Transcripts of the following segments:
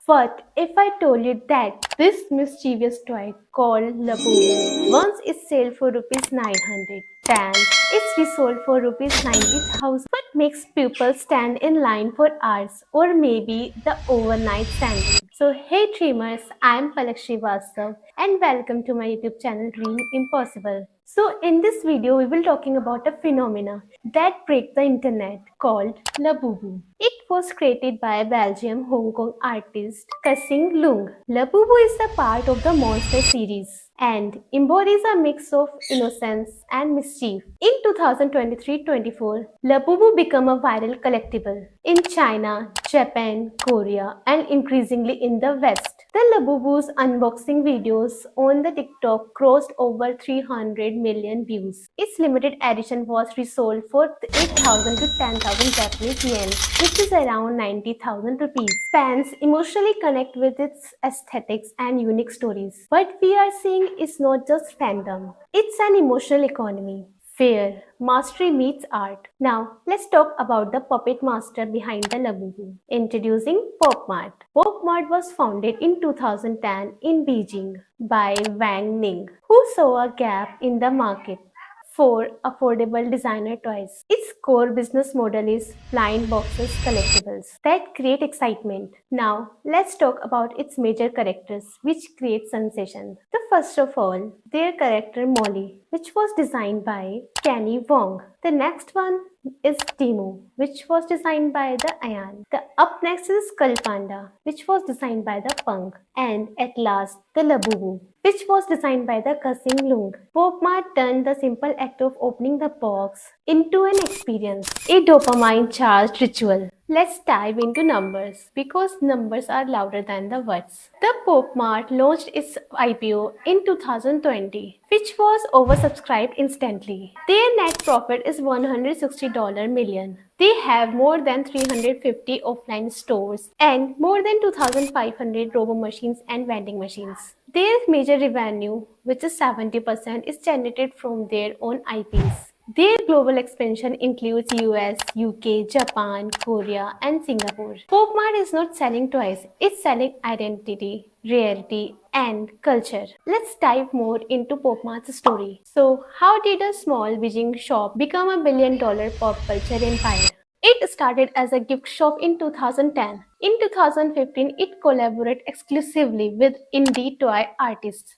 What if I told you that this mischievous toy called Labubu once is sold for rupees 900, then it's resold for rupees 90,000? What makes people stand in line for hours or maybe the overnight standing? So hey dreamers, I am Palak Srivastav and welcome to my YouTube channel Dream Impossible. So in this video we will talking about a phenomena that break the internet called Labubu. It was created by Belgium Hong Kong artist Kassing Lung. Labubu is a part of the Monster series and embodies a mix of innocence and mischief. In 2023-24, Labubu became a viral collectible in China, Japan, Korea, and increasingly in the West. The Labubu's unboxing videos on the TikTok crossed over 300 million views. Its limited edition was resold for 8,000 to 10,000 Japanese yen, which is around 90,000 rupees. Fans emotionally connect with its aesthetics and unique stories. What we are seeing is not just fandom, it's an emotional economy where mastery meets art. Now, let's talk about the puppet master behind the Labubu. Introducing PopMart. PopMart was founded in 2010 in Beijing by Wang Ning, who saw a gap in the market for affordable designer toys. Its core business model is blind boxes collectibles that create excitement. Now, let's talk about its major characters which create sensation. The first of all, their character Molly, which was designed by Kenny Wong. The next one is Timu, which was designed by the Ayan. The up next is Skull Panda, which was designed by the Punk. And at last, the Labubu, which was designed by the Kassing Lung. PopMart turned the simple act of opening the box into an experience, a dopamine-charged ritual. Let's dive into numbers because numbers are louder than the words. The PopMart launched its IPO in 2020, which was oversubscribed instantly. Their net profit is $160 million. They have more than 350 offline stores and more than 2,500 robo machines and vending machines. Their major revenue, which is 70%, is generated from their own IPs. Their global expansion includes US, UK, Japan, Korea, and Singapore. PopMart is not selling toys, it's selling identity, rarity, and culture. Let's dive more into PopMart's story. So, how did a small Beijing shop become a billion-dollar pop culture empire? It started as a gift shop in 2010. In 2015, it collaborated exclusively with indie toy artists.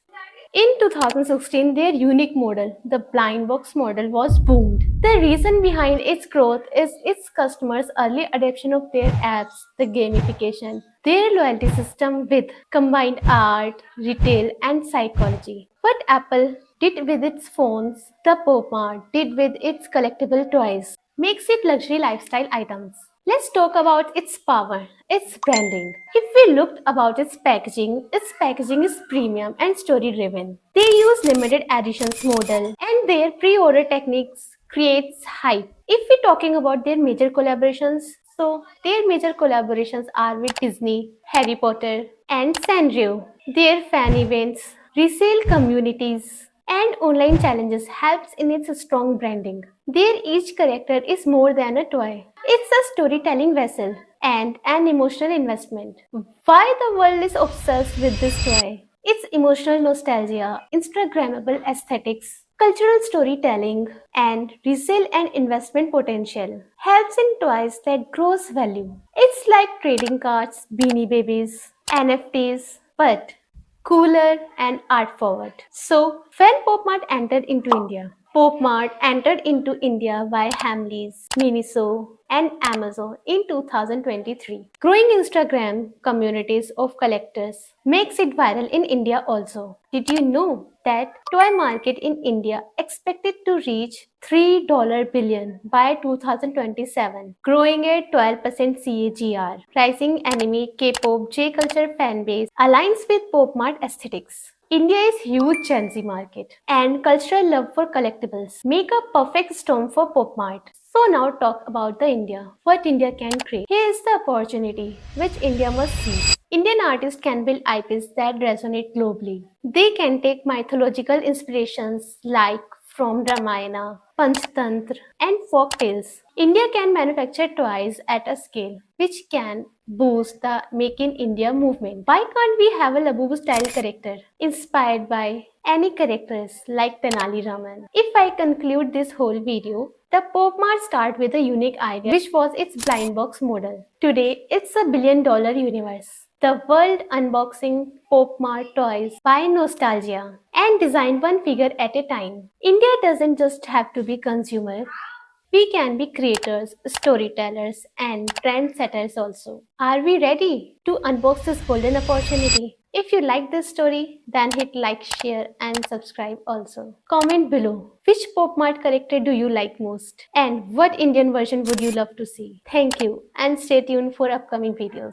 In 2016, their unique model, the blind box model, was boomed. The reason behind its growth is its customers' early adoption of their apps, the gamification, their loyalty system with combined art, retail, and psychology. What Apple did with its phones, the PopMart did with its collectible toys, makes it luxury lifestyle items. Let's talk about its power, its branding. If we looked about its packaging is premium and story driven. They use limited editions model and their pre-order techniques creates hype. If we're talking about their major collaborations, so their major collaborations are with Disney, Harry Potter, and Sanrio. Their fan events, resale communities, and online challenges helps in its strong branding. There each character is more than a toy. It's a storytelling vessel and an emotional investment. Why the world is obsessed with this toy? It's emotional nostalgia, Instagrammable aesthetics, cultural storytelling, and resale and investment potential. Helps in toys that grows value. It's like trading cards, beanie babies, NFTs, but cooler and art forward. So, when PopMart entered into India, PopMart entered into India via Hamleys, Miniso, and Amazon in 2023. Growing Instagram communities of collectors makes it viral in India also. Did you know that toy market in India expected to reach $3 billion by 2027, growing at 12% CAGR. Rising anime, K-pop, J-culture fan base aligns with PopMart aesthetics. India is huge Gen Z market and cultural love for collectibles make a perfect storm for PopMart. So now talk about the India. What India can create. Here is the opportunity which India must seize. Indian artists can build IPs that resonate globally. They can take mythological inspirations like from Ramayana, Panchtantra, and folk tales. India can manufacture toys at a scale which can boost the Make in India movement. Why can't we have a Labubu style character inspired by any characters like Tenali Raman? If I conclude this whole video, the Pop Mart started with a unique idea which was its blind box model. Today, it's a billion-dollar universe. The world unboxing Pop Mart toys by nostalgia and design one figure at a time. India doesn't just have to be consumer. We can be creators, storytellers, and trendsetters also. Are we ready to unbox this golden opportunity? If you like this story, then hit like, share, and subscribe also. Comment below which Pop Mart character do you like most and what Indian version would you love to see. Thank you and stay tuned for upcoming videos.